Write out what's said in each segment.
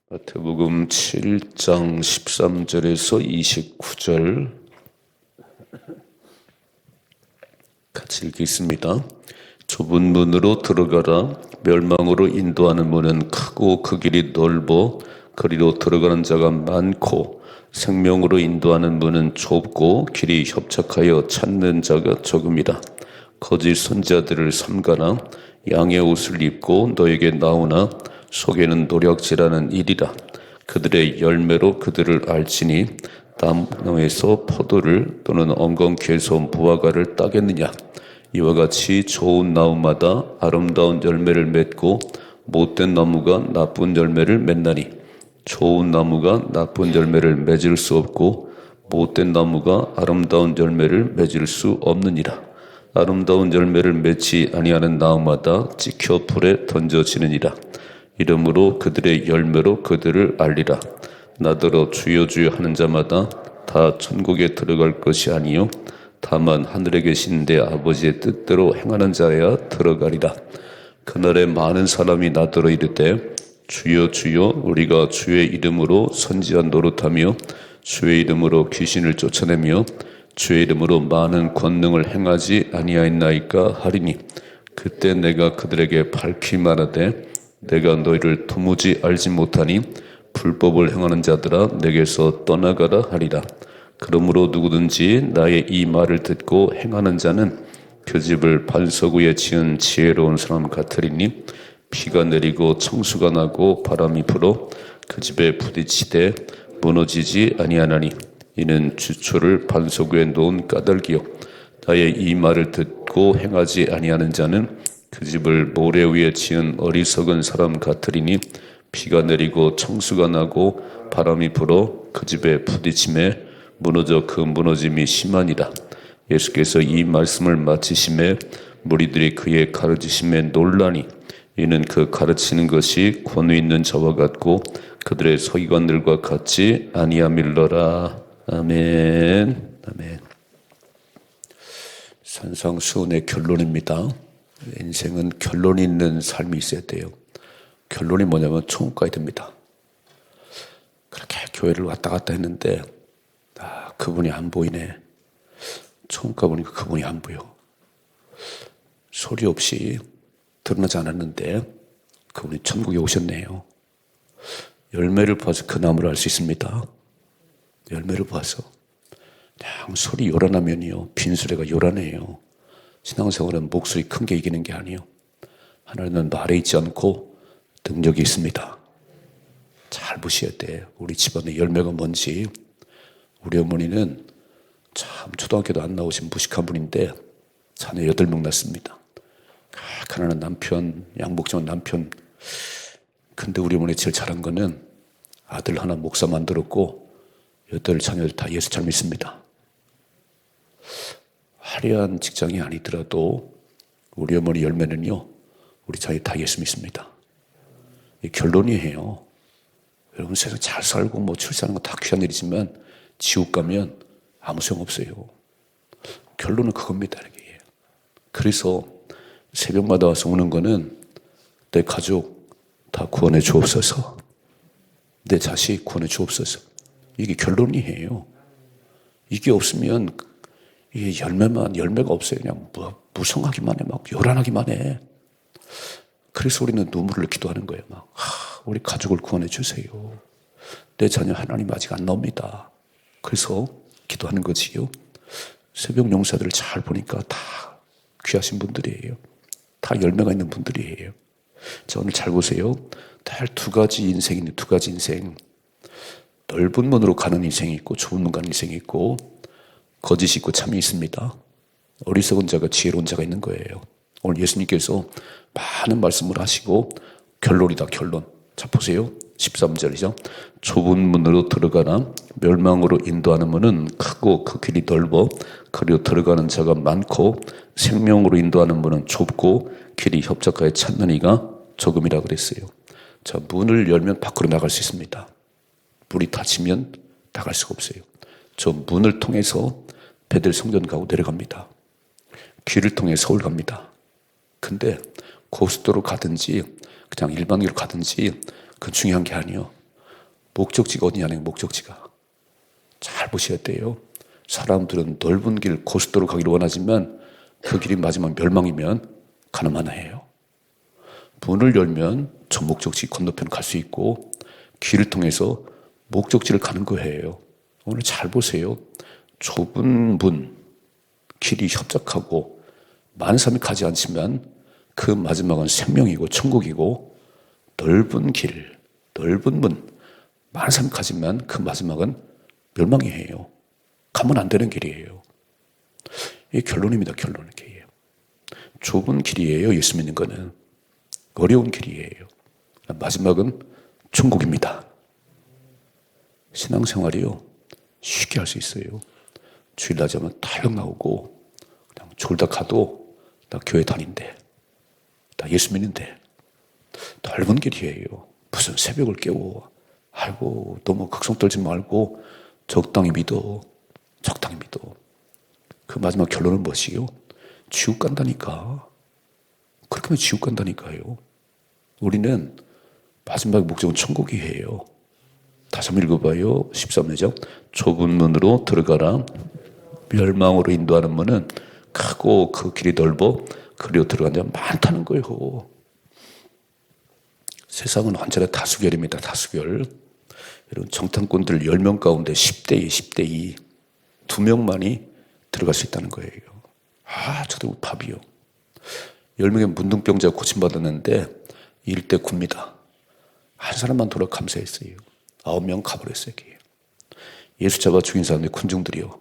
마태복음 7장 13절에서 29절 같이 읽겠습니다. 좁은 문으로 들어가라. 멸망으로 인도하는 문은 크고 그 길이 넓어 그리로 들어가는 자가 많고, 생명으로 인도하는 문은 좁고 길이 협착하여 찾는 자가 적음이라. 거짓 선지자들을 삼가라. 양의 옷을 입고 너에게 나오나 속에는 노략질하는 일이라. 그들의 열매로 그들을 알지니 나무에서 포도를 또는 엉겅퀴에서 무화과를 따겠느냐. 이와 같이 좋은 나무마다 아름다운 열매를 맺고 못된 나무가 나쁜 열매를 맺나니, 좋은 나무가 나쁜 열매를 맺을 수 없고 못된 나무가 아름다운 열매를 맺을 수 없느니라. 아름다운 열매를 맺지 아니하는 나무마다 찍혀 불에 던져지느니라. 이러므로 그들의 열매로 그들을 알리라. 나더러 주여 주여 하는 자마다 다 천국에 들어갈 것이 아니요 다만 하늘에 계신 내 아버지의 뜻대로 행하는 자야 들어가리라. 그날에 많은 사람이 나더러 이르되 주여 주여 우리가 주의 이름으로 선지한 노릇하며 주의 이름으로 귀신을 쫓아내며 주의 이름으로 많은 권능을 행하지 아니하였나이까 하리니, 그때 내가 그들에게 밝히 말하되 내가 너희를 도무지 알지 못하니 불법을 행하는 자들아 내게서 떠나가라 하리라. 그러므로 누구든지 나의 이 말을 듣고 행하는 자는 그 집을 반석 위에 지은 지혜로운 사람 같으리니, 비가 내리고 청수가 나고 바람이 불어 그 집에 부딪히되 무너지지 아니하나니, 이는 주초를 반석 위에 놓은 까닭이요 나의 이 말을 듣고 행하지 아니하는 자는 그 집을 모래 위에 지은 어리석은 사람 같으리니, 비가 내리고 청수가 나고 바람이 불어 그 집에 부딪힘에 무너져 그 무너짐이 심하니라. 예수께서 이 말씀을 마치심에 무리들이 그의 가르치심에 놀라니, 이는 그 가르치는 것이 권위 있는 자와 같고 그들의 서기관들과 같지 아니함일러라. 아멘. 아멘. 산상수훈의 결론입니다. 인생은 결론이 있는 삶이 있어야 돼요. 결론이 뭐냐면 천국 가야 됩니다. 그렇게 교회를 왔다 갔다 했는데 그분이 안 보이네. 천국 가보니까 그분이 안 보여. 소리 없이 드러나지 않았는데 그분이 천국에 오셨네요. 열매를 봐서 그 나무를 알 수 있습니다. 열매를 봐서. 그냥 소리 요란하면요 빈수레가 요란해요. 신앙생활은 목소리 큰 게 이기는 게 아니에요. 하나님은 말에 있지 않고 능력이 있습니다. 잘 보셔야 돼. 우리 집안의 열매가 뭔지. 우리 어머니는 참 초등학교도 안 나오신 무식한 분인데 자녀 8명 낳습니다. 가난한 남편, 양복지만 남편. 근데 우리 어머니 제일 잘한 거는 아들 하나 목사 만들었고 8 자녀들 다 예수 잘 믿습니다. 화려한 직장이 아니더라도 우리 어머니 열매는요 우리 자녀 다 예수 믿습니다. 이 결론이에요. 여러분 세상 잘 살고 뭐 출산하는 건 다 귀한 일이지만 지옥 가면 아무 소용없어요. 결론은 그겁니다. 이게. 그래서 새벽마다 와서 우는 거는 내 가족 다 구원해 주옵소서, 내 자식 구원해 주옵소서. 이게 결론이에요. 이게 없으면 이게 열매가 없어요. 그냥 무성하기만 해. 막 요란하기만 해. 그래서 우리는 눈물을 기도하는 거예요. 우리 가족을 구원해 주세요. 내 자녀 하나님 아직 안 나옵니다. 그래서 기도하는 거지요. 새벽 용사들을 잘 보니까 다 귀하신 분들이에요. 다 열매가 있는 분들이에요. 자, 오늘 잘 보세요. 다 2가지 인생이 있는 2가지 인생. 넓은 문으로 가는 인생이 있고 좁은 문 가는 인생이 있고 거짓이 있고 참이 있습니다. 어리석은 자가 지혜로운 자가 있는 거예요. 오늘 예수님께서 많은 말씀을 하시고 결론이다. 결론. 자 보세요. 13절이죠. 좁은 문으로 들어가나 멸망으로 인도하는 문은 크고 그 길이 넓어 그리로 들어가는 자가 많고, 생명으로 인도하는 문은 좁고 길이 협착하여 찾는 이가 적음이라 그랬어요. 자, 문을 열면 밖으로 나갈 수 있습니다. 문이 닫히면 나갈 수가 없어요. 저 문을 통해서 베델 성전 가고 내려갑니다. 길을 통해 서울 갑니다. 근데 고속도로 가든지 그냥 일반 길로 가든지 그건 중요한 게 아니에요. 목적지가 어디냐는 목적지가. 잘 보셔야 돼요. 사람들은 넓은 길, 고속도로 가기를 원하지만 그 길이 마지막 멸망이면 가는 하나 해요. 문을 열면 저 목적지 건너편 갈 수 있고 길을 통해서 목적지를 가는 거예요. 오늘 잘 보세요. 좁은 문, 길이 협착하고 많은 사람이 가지 않지만 그 마지막은 생명이고 천국이고 넓은 길, 넓은 문, 많은 사람이 가지만 그 마지막은 멸망이에요. 가면 안 되는 길이에요. 이게 결론입니다. 결론은 이게요. 좁은 길이에요. 예수 믿는 거는. 어려운 길이에요. 마지막은 천국입니다. 신앙생활이요. 쉽게 할 수 있어요. 주일날 자면 달력 나오고 그냥 졸다 가도 나 교회 다닌대. 나 예수 믿는데. 넓은 길이에요. 무슨 새벽을 깨워. 아이고 너무 극성 떨지 말고 적당히 믿어. 적당히 믿어. 그 마지막 결론은 무엇이요? 지옥 간다니까. 그렇게 하면 지옥 간다니까요. 우리는 마지막 목적은 천국이에요. 다시 한번 읽어봐요. 13장. 좁은 문으로 들어가라. 멸망으로 인도하는 문은 크고 그 길이 넓어 그리로 들어가는 데가 많다는 거예요. 세상은 언제나 다수결입니다. 다수결. 여러분 정탐꾼들 10명 가운데 10대 2, 10대 2. 2명만이 들어갈 수 있다는 거예요. 저도 밥이요. 10명의 문둥병자가 고침받았는데 1대 9입니다. 한 사람만 돌아 감사했어요. 9명 가버렸어요. 예수 잡아 죽인 사람들 군중들이요.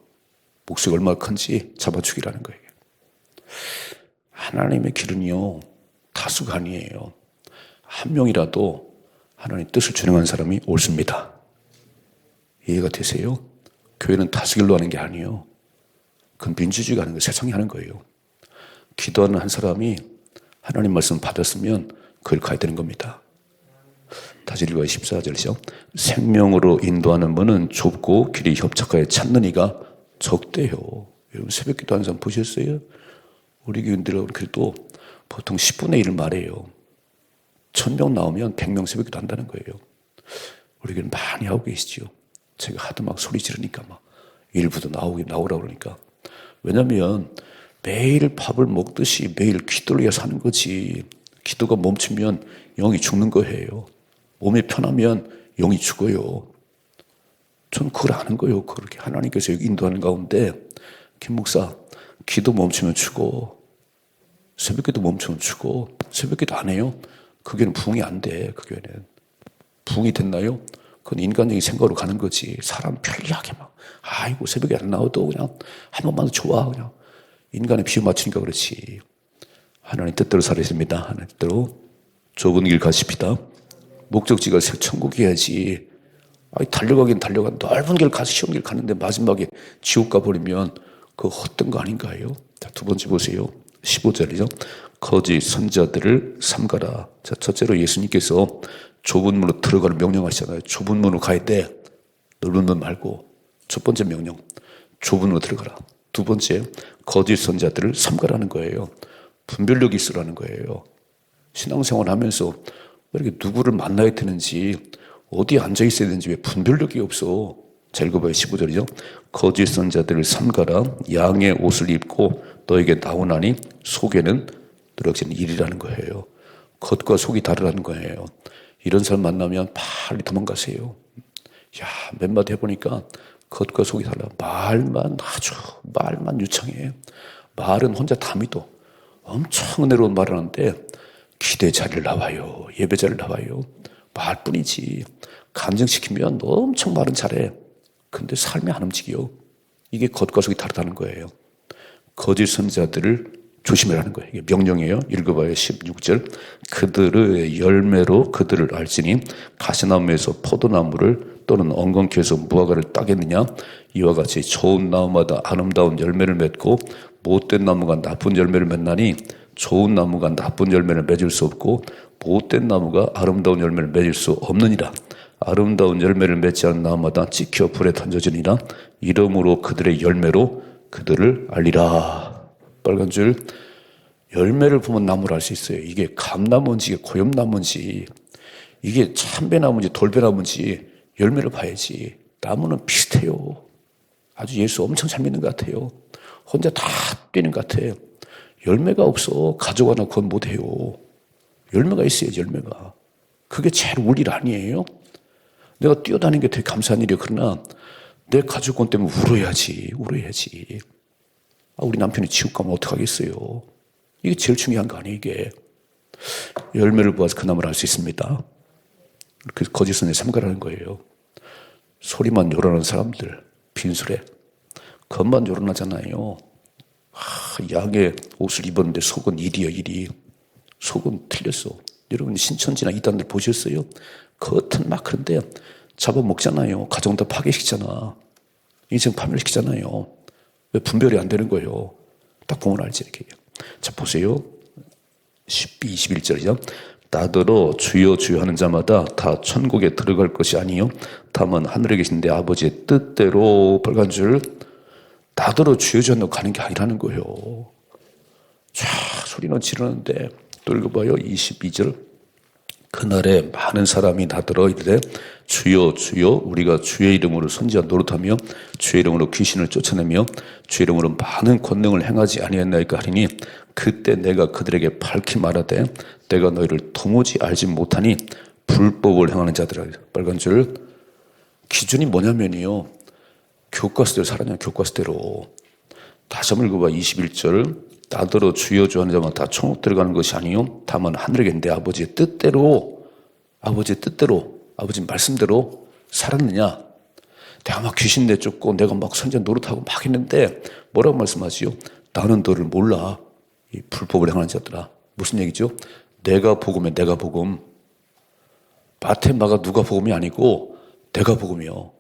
목소리가 얼마나 큰지 잡아 죽이라는 거예요. 하나님의 길은요. 다수가 아니에요. 한 명이라도 하나님 뜻을 준행하는 사람이 옳습니다. 이해가 되세요? 교회는 다수결로 하는 게 아니에요. 그건 민주주의가 하는 거예요. 세상이 하는 거예요. 기도하는 한 사람이 하나님 말씀 받았으면 그걸 가야 되는 겁니다. 다시 읽어요. 14절이죠. 생명으로 인도하는 문은 좁고 길이 협착하여 찾는 이가 적대요. 여러분 새벽 기도하는 사람 보셨어요? 우리 교인들은 그래도 보통 10분의 1을 말해요. 1000명 나오면 100명 새벽 기도 한다는 거예요. 우리 교회는 많이 하고 계시죠. 제가 하도 막 소리 지르니까 막 일부도 나오라 그러니까. 왜냐면 매일 밥을 먹듯이 매일 기도를 위해 사는 거지. 기도가 멈추면 영이 죽는 거예요. 몸이 편하면 영이 죽어요. 전 그걸 아는 거예요. 그렇게 하나님께서 인도하는 가운데 김 목사 기도 멈추면 죽어. 새벽기도 멈추면 죽어. 새벽기도 안 해요? 그 교회는 부흥이 안 돼. 그 교회는. 부흥이 됐나요? 그건 인간적인 생각으로 가는 거지. 사람 편리하게 막 아이고 새벽에 안 나와도 그냥 한 번만 더 좋아. 그냥 인간의 비유 맞추니까 그렇지. 하나님 뜻대로 살아야 됩니다. 하나님 뜻대로 좁은 길 가십시다. 목적지가 천국이어야지. 달려가긴 달려가 넓은 길 가서 쉬운 길 가는데 마지막에 지옥 가버리면 그거 헛된 거 아닌가요? 자, 두 번째 보세요. 15절이죠. 거짓 선자들을 삼가라. 자, 첫째로 예수님께서 좁은 문으로 들어가는 명령하시잖아요. 좁은 문으로 가야 돼. 넓은 문 말고. 첫 번째 명령. 좁은 문으로 들어가라. 두 번째, 거짓 선자들을 삼가라는 거예요. 분별력이 있으라는 거예요. 신앙생활 하면서 왜 이렇게 누구를 만나야 되는지, 어디에 앉아 있어야 되는지 왜 분별력이 없어. 자, 읽어봐요. 15절이죠. 거짓 선자들을 삼가라. 양의 옷을 입고 너에게 나오나니 속에는 누락진 일이라는 거예요. 겉과 속이 다르다는 거예요. 이런 사람 만나면 빨리 도망가세요. 몇 마디 해보니까 겉과 속이 달라. 말만 유창해. 말은 혼자 다 믿어. 엄청 은혜로운 말을 하는데 기대 자리를 나와요. 예배 자리를 나와요. 말뿐이지. 감정시키면 엄청 말은 잘해. 근데 삶이 안 움직여. 이게 겉과 속이 다르다는 거예요. 거짓 선자들을 조심해라는 거예요. 이게 명령이에요. 읽어봐요. 16절. 그들의 열매로 그들을 알지니 가시나무에서 포도나무를 또는 엉겅퀴에서 무화과를 따겠느냐. 이와 같이 좋은 나무마다 아름다운 열매를 맺고 못된 나무가 나쁜 열매를 맺나니 좋은 나무가 나쁜 열매를 맺을 수 없고 못된 나무가 아름다운 열매를 맺을 수 없느니라. 아름다운 열매를 맺지 않은 나무마다 찍혀 불에 던져지니라. 이러므로 그들의 열매로 그들을 알리라. 빨간 줄. 열매를 보면 나무를 알 수 있어요. 이게 감나무인지 고엽나무인지 이게 참배나무인지 돌배나무인지 열매를 봐야지. 나무는 비슷해요. 아주 예수 엄청 잘 믿는 것 같아요. 혼자 다 뛰는 것 같아. 열매가 없어. 가족 하나 구원 못해요. 열매가 있어야지, 열매가. 그게 제일 울 일 아니에요? 내가 뛰어다니는 게 되게 감사한 일이에요. 그러나 내 가족권 때문에 울어야지. 우리 남편이 지옥 가면 어떡하겠어요. 이게 제일 중요한 거 아니에요, 이게. 열매를 보아서 그 나무를 알 수 있습니다. 그 거짓선에 삼가라는 거예요. 소리만 요란한 사람들, 빈술에. 겉만 요란하잖아요. 양의 옷을 입었는데 속은 일이요. 속은 틀렸어. 여러분 신천지나 이단들 보셨어요? 겉은 막 그런데 잡아먹잖아요. 가정도 파괴시키잖아. 인생 파멸시키잖아요. 왜 분별이 안 되는 거예요? 딱 보면 알지 이렇게. 자 보세요. 21절이죠. 나더러 주여 주여 하는 자마다 다 천국에 들어갈 것이 아니요 다만 하늘에 계신 내 아버지의 뜻대로 빨간 줄 나더러 주여 주여 하는 가는 게 아니라는 거예요. 쫙 소리는 지르는데 또 읽어봐요. 22절. 그날에 많은 사람이 나더러 이르되 주여 주여 우리가 주의 이름으로 선지자 노릇하며 주의 이름으로 귀신을 쫓아내며 주의 이름으로 많은 권능을 행하지 아니했나이까 하리니 그때 내가 그들에게 밝히 말하되 내가 너희를 도무지 알지 못하니 불법을 행하는 자들아. 빨간 줄 기준이 뭐냐면요 교과서대로 살았냐 교과서대로. 다시 한번 읽어봐. 21절. 나더러 주여 주여 하는 자만 다 천국 들어가는 것이 아니요 다만 하늘에 계신 내 아버지의 뜻대로 아버지 말씀대로 살았느냐. 내가 막 귀신 내쫓고 내가 막 선지자 노릇하고 막 했는데 뭐라고 말씀하지요? 나는 너를 몰라. 이 불법을 행하는 자들아. 무슨 얘기죠? 내가 복음에 내가 복음. 마태 마가 누가 복음이 아니고 내가 복음이요.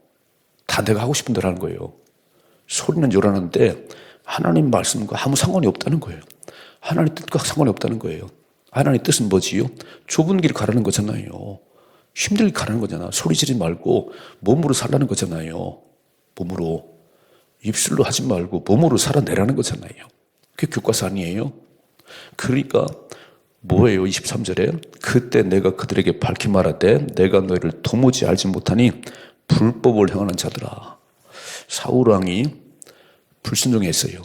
다 내가 하고 싶은 대로 하는 거예요. 소리는 요란한데 하나님 말씀과 아무 상관이 없다는 거예요. 하나님 뜻과 상관이 없다는 거예요. 하나님 뜻은 뭐지요? 좁은 길 가라는 거잖아요. 힘들게 가라는 거잖아. 소리 지르지 말고 몸으로 살라는 거잖아요. 몸으로. 입술로 하지 말고 몸으로 살아내라는 거잖아요. 그게 교과서 아니에요? 그러니까 뭐예요? 23절에 그때 내가 그들에게 밝히 말하되 내가 너희를 도무지 알지 못하니 불법을 행하는 자들아. 사울왕이 불순종했어요.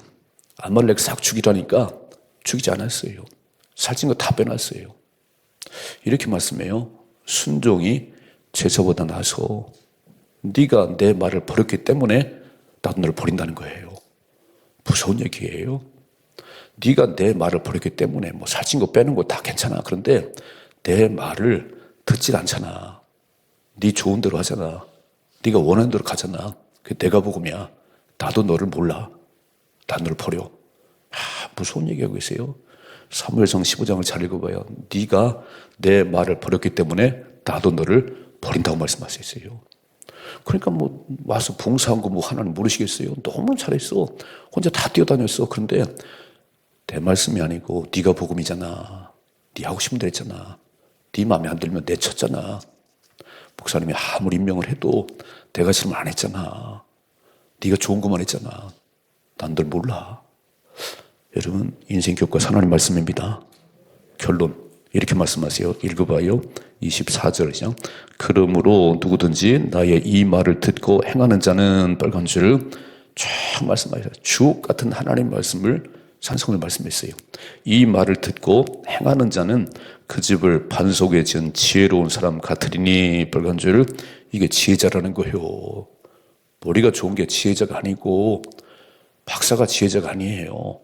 아말렉 싹 죽이라니까 죽이지 않았어요. 살찐 거 다 빼놨어요. 이렇게 말씀해요. 순종이 제사보다 나아서 네가 내 말을 버렸기 때문에 나도 너를 버린다는 거예요. 무서운 얘기예요. 네가 내 말을 버렸기 때문에 뭐 살찐 거 빼는 거 다 괜찮아. 그런데 내 말을 듣질 않잖아. 네 좋은 대로 하잖아. 네가 원하는 대로 가잖아. 그게 내가 복음이야. 나도 너를 몰라. 난 너를 버려. 무서운 얘기하고 계세요. 사무엘상 15장을 잘 읽어봐요. 네가 내 말을 버렸기 때문에 나도 너를 버린다고 말씀하셨어요. 그러니까 뭐 와서 봉사한 거 뭐 하나는 모르시겠어요. 너무 잘했어. 혼자 다 뛰어다녔어. 그런데 내 말씀이 아니고 네가 복음이잖아. 네 하고 싶은 대로 했잖아. 네 마음에 안 들면 내쳤잖아. 목사님이 아무리 임명을 해도 내가 싫으면 안 했잖아. 네가 좋은 것만 했잖아. 난 널 몰라. 여러분 인생 교과 하나님 말씀입니다. 결론 이렇게 말씀하세요. 읽어봐요. 24절이죠. 그러므로 누구든지 나의 이 말을 듣고 행하는 자는 빨간 줄 쭉 말씀하세요. 주옥 같은 하나님 말씀을 산성을 말씀했어요. 이 말을 듣고 행하는 자는 그 집을 반석에 지은 지혜로운 사람 같으리니 빨간 줄 이게 지혜자라는 거예요. 머리가 좋은 게 지혜자가 아니고 박사가 지혜자가 아니에요.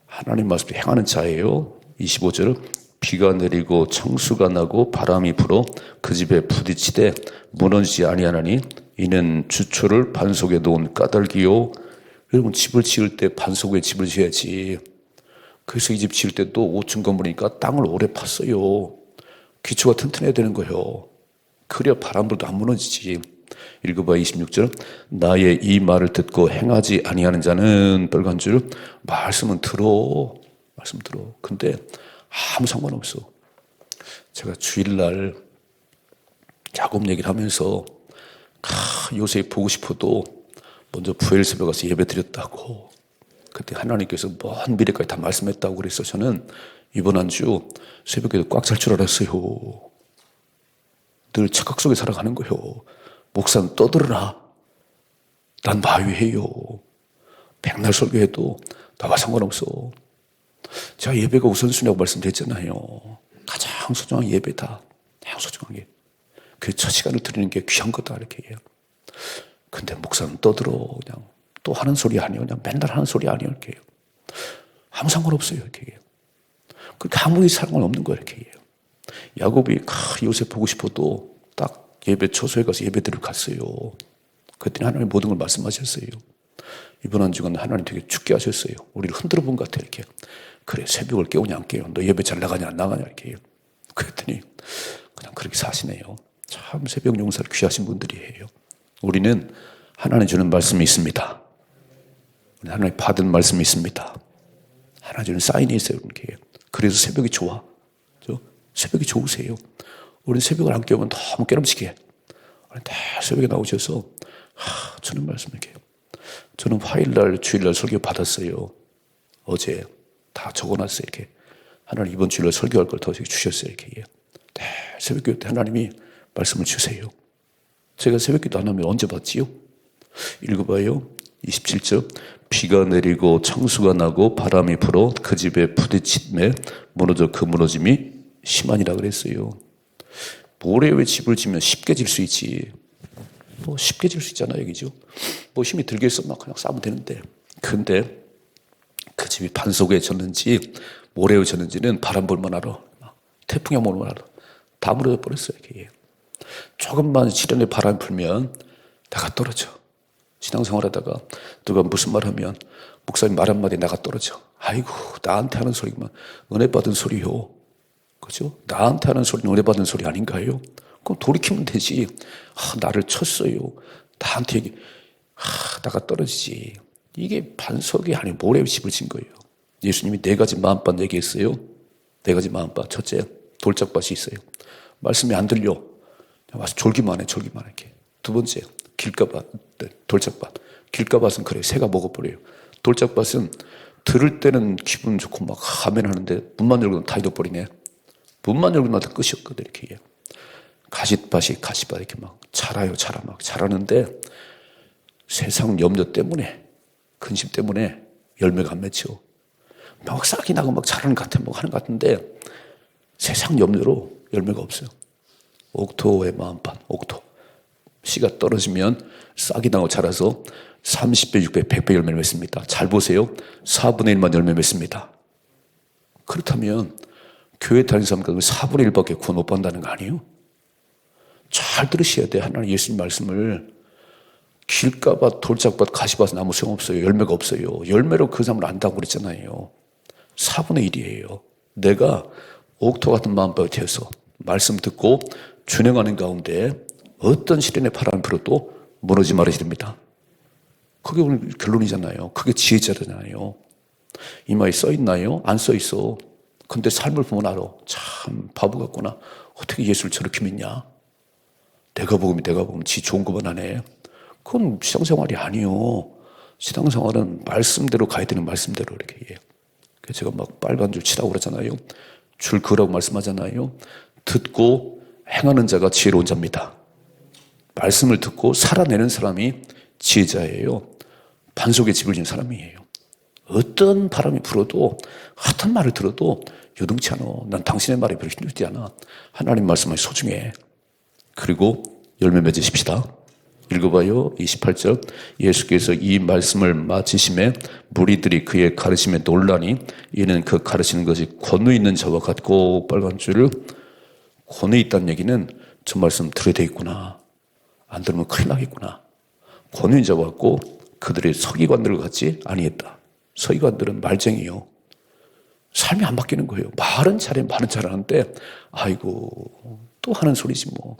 하나님 말씀을 행하는 자예요. 25절 비가 내리고 창수가 나고 바람이 불어 그 집에 부딪히되 무너지지 아니하나니 이는 주초를 반석에 놓은 까닭이요. 여러분 집을 지을 때 반석 위에 집을 지어야지. 그래서 이 집 지을 때도 5층 건물이니까 땅을 오래 팠어요. 기초가 튼튼해야 되는 거예요. 그래야 바람 불도 안 무너지지. 읽어봐 26절 나의 이 말을 듣고 행하지 아니하는 자는 빨간 줄 말씀은 들어. 말씀 들어. 근데 아무 상관없어. 제가 주일날 작업 얘기를 하면서 요새 보고 싶어도 먼저 부엘세배 가서 예배 드렸다고. 그때 하나님께서 먼 미래까지 다 말씀했다고 그래서 저는 이번 한 주 새벽에도 꽉 찰 줄 알았어요. 늘 착각 속에 살아가는 거예요. 목사는 떠들어라. 난 마유해요. 백날 설교해도 나와 상관없어. 제가 예배가 우선순위라고 말씀드렸잖아요. 가장 소중한 예배다. 가장 소중한 게. 그 첫 시간을 드리는 게 귀한 거다. 이렇게 해요. 근데 목사는 떠들어. 그냥 또 하는 소리 아니에요. 그냥 맨날 하는 소리 아니에요. 이렇게 해요. 아무 상관없어요. 이렇게 해요. 그렇게 아무 상관없는 거예요. 이렇게 해요. 야곱이 요셉 보고 싶어도 딱 예배 초소에 가서 예배드리러 갔어요. 그랬더니 하나님 모든 걸 말씀하셨어요. 이번 한 주간 하나님 되게 죽게 하셨어요. 우리를 흔들어 본 것 같아요. 이렇게. 그래, 새벽을 깨우냐 안 깨요? 너 예배 잘 나가냐 안 나가냐 이렇게 해요. 그랬더니 그냥 그렇게 사시네요. 참 새벽 용사를 귀하신 분들이에요. 우리는 하나님 주는 말씀이 있습니다. 하나님 받은 말씀이 있습니다. 하나님 주는 사인이 있어요. 이렇게. 그래서 새벽이 좋아. 새벽이 좋으세요. 우리는 새벽을 안 깨우면 너무 깨름지게. 다 새벽에 나오셔서 주는 말씀 이렇게 해요. 저는 화요일날 주일날 설교 받았어요. 어제 다 적어놨어요. 이렇게 하나님 이번 주일날 설교할 걸 더 주셨어요. 이렇게 새벽기도 때 하나님이 말씀을 주세요. 제가 새벽기도 안 하면 언제 받지요? 읽어봐요. 27절 비가 내리고 청수가 나고 바람이 불어 그 집에 부딪힘에 무너져 그 무너짐이 심하니라 그랬어요. 모래에 집을 지면 쉽게 질 수 있지. 뭐 쉽게 질 수 있잖아요. 얘기죠. 뭐 힘이 들겠어 막 그냥 싸면 되는데. 근데 그 집이 반석에 졌는지 모래에 졌는지는 바람 불만 알아. 태풍이 불만 알아. 다 무너져 버렸어요. 이게. 조금만 시련의 바람이 불면 나가 떨어져. 신앙생활 하다가 누가 무슨 말 하면 목사님 말 한마디 나가 떨어져. 아이고 나한테 하는 소리만 은혜 받은 소리요. 그죠? 나한테 하는 소리는 은혜 받은 소리 아닌가요? 그럼 돌이키면 되지. 나를 쳤어요. 나한테 얘기. 나가 떨어지지. 이게 반석이 아니고 모래에 집을 진 거예요. 예수님이 4가지 마음밭 얘기했어요. 4가지 마음밭. 첫째, 돌짝밭이 있어요. 말씀이 안 들려. 와서 졸기만 해, 졸기만 해. 이렇게. 두 번째, 길가밭, 돌짝밭. 길가밭은 그래, 새가 먹어버려요. 돌짝밭은 들을 때는 기분 좋고 막 하면 하는데 문만 열고는 다 잊어버리네. 문만 열고 나도 끝이 없거든. 이렇게. 가시밭이 이렇게 막 자라요, 막 자라는데 세상 염려 때문에, 근심 때문에 열매가 안 맺혀. 막 싹이 나고 막 자라는 것 같아, 뭐 하는 것 같은데 세상 염려로 열매가 없어요. 옥토의 마음밭, 옥토. 씨가 떨어지면 싹이 나고 자라서 30배, 6배, 100배 열매를 맺습니다. 잘 보세요. 4분의 1만 열매 맺습니다. 그렇다면 교회 다니는 사람과 4분의 1밖에 구원 못 받는다는 거 아니에요? 잘 들으셔야 돼. 하나님 예수님 말씀을. 길가밭, 돌짝밭, 가시밭은 아무 소용없어요. 열매가 없어요. 열매로 그 사람을 안다고 그랬잖아요. 4분의 1이에요. 내가 옥토 같은 마음밭이 되어서 말씀 듣고 준행하는 가운데 어떤 시련의 바람이 불어도 무너지지 말아야 됩니다. 그게 오늘 결론이잖아요. 그게 지혜자잖아요. 이마에 써있나요? 안 써있어. 근데 삶을 보면 알아. 참 바보 같구나. 어떻게 예수를 저렇게 믿냐? 내가 보면 지 좋은 것만 하네. 그건 신앙생활이 아니요. 신앙생활은 말씀대로 가야 되는 말씀대로 이렇게 해요. 제가 막 빨간 줄 치라고 그러잖아요. 줄 그으라고 말씀하잖아요. 듣고 행하는 자가 지혜로운 자입니다. 말씀을 듣고 살아내는 사람이 지혜자예요. 반석에 집을 지은 사람이에요. 어떤 바람이 불어도 어떤 말을 들어도 요동치 않아. 난 당신의 말이 별로 힘들지 않아. 하나님 말씀이 소중해. 그리고 열매 맺으십시다. 읽어봐요. 28절 예수께서 이 말씀을 마치심에 무리들이 그의 가르침에 놀라니 이는 그 가르치는 것이 권위 있는 자와 같고 빨간 줄을 권위 있다는 얘기는 저 말씀 들어야 되겠구나. 안 들으면 큰일 나겠구나. 권위 있는 자와 같고 그들의 서기관들을 같지 아니했다. 서기관들은 말쟁이요. 삶이 안 바뀌는 거예요. 말은 잘하는데 아이고 또 하는 소리지 뭐.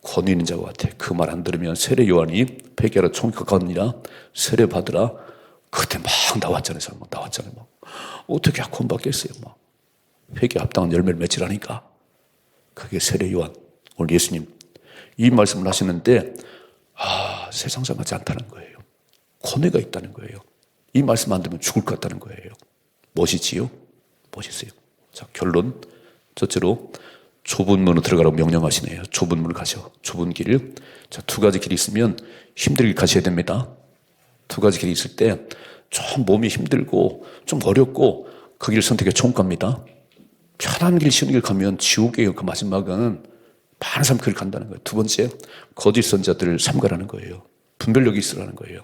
권위 있는 자와 같아. 그 말 안 들으면 세례 요한이 회개하라 총이 가까우니라 세례 받으라. 그때 막 나왔잖아요. 사람 막 나왔잖아요. 막. 어떻게 구원 받겠어요. 막. 회개 합당한 열매를 맺으라니까. 그게 세례 요한. 오늘 예수님 이 말씀을 하시는데 세상상 같지 않다는 거예요. 권위가 있다는 거예요. 이 말씀 안 들으면 죽을 것 같다는 거예요. 멋이지요? 멋있어요. 자, 결론. 첫째로 좁은 문으로 들어가라고 명령하시네요. 좁은 문을 가죠. 좁은 길을. 자, 두 가지 길이 있으면 힘들게 가셔야 됩니다. 두 가지 길이 있을 때 좀 몸이 힘들고 좀 어렵고 그 길을 선택해 좋은 겁니다. 편한 길, 쉬운 길 가면 지옥이에요. 그 마지막은 많은 사람 그 길을 간다는 거예요. 두 번째, 거짓 선자들을 삼가라는 거예요. 분별력이 있으라는 거예요.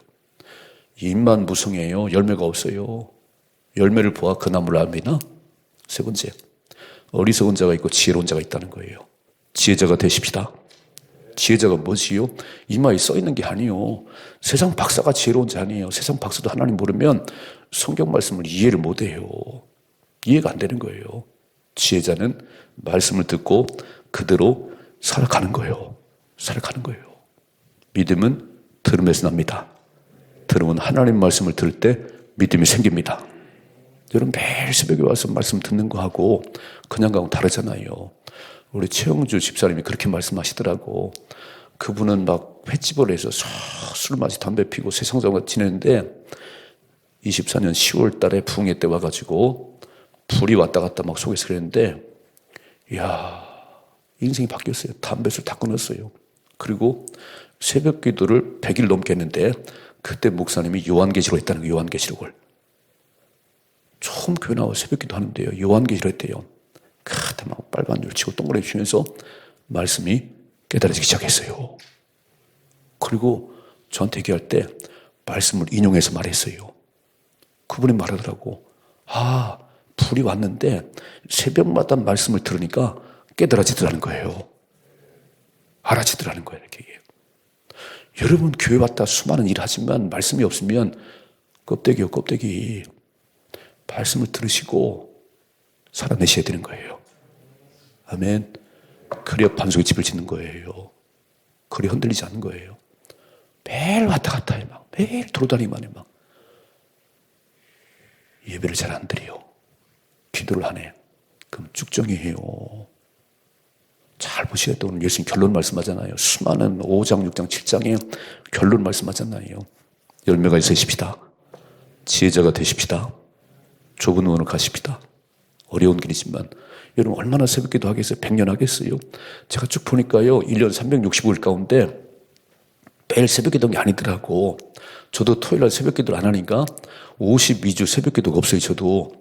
입만 무성해요. 열매가 없어요. 열매를 보아 그 나무를 압니다. 세 번째, 어리석은 자가 있고 지혜로운 자가 있다는 거예요. 지혜자가 되십시다. 지혜자가 뭐지요? 이마에 써 있는 게 아니요. 세상 박사가 지혜로운 자 아니에요. 세상 박사도 하나님 모르면 성경 말씀을 이해를 못해요. 이해가 안 되는 거예요. 지혜자는 말씀을 듣고 그대로 살아가는 거예요. 살아가는 거예요. 믿음은 들음에서 납니다. 들음은 하나님 말씀을 들을 때 믿음이 생깁니다. 여러분 매일 새벽에 와서 말씀 듣는 거하고 그냥 가고 다르잖아요. 우리 최영주 집사님이 그렇게 말씀하시더라고. 그분은 막 횟집을 해서 술 마시 담배 피고 세상적으로 지내는데 24년 10월 달에 부흥회 때 와가지고 불이 왔다 갔다 막 속에서 그랬는데 이야 인생이 바뀌었어요. 담배술 다 끊었어요. 그리고 새벽 기도를 100일 넘게 했는데 그때 목사님이 요한계시록 했다는 거예요. 요한계시록을. 처음 교회 나와 새벽 기도 하는데요. 요한계시록 했대요. 그때 막 빨간 줄 치고 동그라미 치면서 말씀이 깨달아지기 시작했어요. 그리고 저한테 얘기할 때 말씀을 인용해서 말했어요. 그분이 말하더라고. 아, 불이 왔는데 새벽마다 말씀을 들으니까 깨달아지더라는 거예요. 알아지더라는 거예요. 이렇게 얘기해요. 여러분 교회 왔다 수많은 일 하지만 말씀이 없으면 껍데기요 껍데기. 말씀을 들으시고 살아내셔야 되는 거예요. 아멘. 그래야 반석의 집을 짓는 거예요. 그래야 흔들리지 않는 거예요. 매일 왔다 갔다 해 막. 매일 돌아다니기만 해 막. 예배를 잘 안 드려요. 기도를 안 해. 그럼 쭉정이에요. 잘 보셔야 돼. 오늘 예수님 결론 말씀하잖아요. 수많은 5장, 6장, 7장에 결론 말씀하잖아요. 열매가 있으십시다. 지혜자가 되십시다. 좁은 문으로 가십시다. 어려운 길이지만 여러분 얼마나 새벽기도 하겠어요? 100년 하겠어요? 제가 쭉 보니까요. 1년 365일 가운데 매일 새벽기도는 게 아니더라고. 저도 토요일날 새벽기도를 안 하니까 52주 새벽기도가 없어요. 저도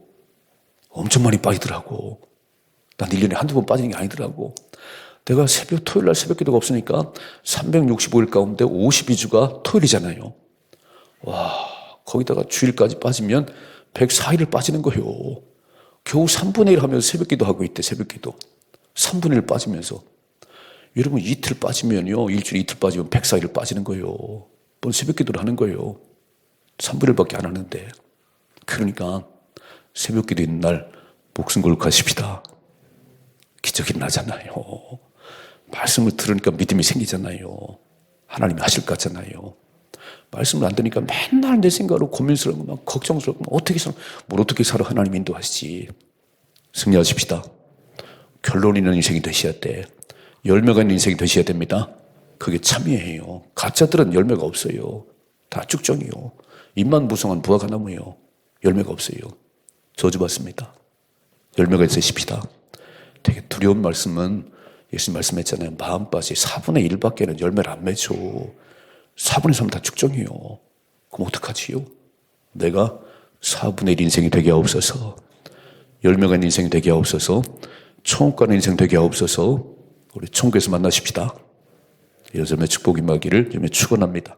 엄청 많이 빠지더라고. 난 1년에 한두 번 빠지는 게 아니더라고. 내가 토요일날 새벽기도가 없으니까 365일 가운데 52주가 토요일이잖아요. 와, 거기다가 주일까지 빠지면 104일을 빠지는 거예요. 겨우 3분의 1 하면서 새벽기도 하고 있대. 새벽기도 3분의 1 빠지면서. 여러분 이틀 빠지면요, 일주일 이틀 빠지면 104일을 빠지는 거예요. 뭐 새벽기도를 하는 거예요. 3분의 1밖에 안 하는데. 그러니까 새벽기도 있는 날 목숨 걸고 가십시다. 기적이 나잖아요. 말씀을 들으니까 믿음이 생기잖아요. 하나님이 하실 것 같잖아요. 말씀을 안 들으니까 맨날 내 생각으로 고민스러운 거 막 걱정스럽고 뭘 어떻게 살아 하나님 인도하시지. 승리하십시다. 결론 있는 인생이 되셔야 돼. 열매가 있는 인생이 되셔야 됩니다. 그게 참이에요. 가짜들은 열매가 없어요. 다 쭉정이요. 입만 무성한 무화과나무예요. 열매가 없어요. 저주받습니다. 열매가 있으십시다. 되게 두려운 말씀은 예수님 말씀했잖아요. 마음밭이 4분의 1밖에는 열매를 안 맺혀. 4분의 3은 다 축정이에요. 그럼 어떡하지요? 내가 4분의 1 인생이 되게 하옵소서. 열매가 있는 인생이 되게 하옵소서. 천국 가는 인생 되게 하옵소서. 우리 천국에서 만나십시다. 여전의 축복이 임하기를 주님의 축원합니다.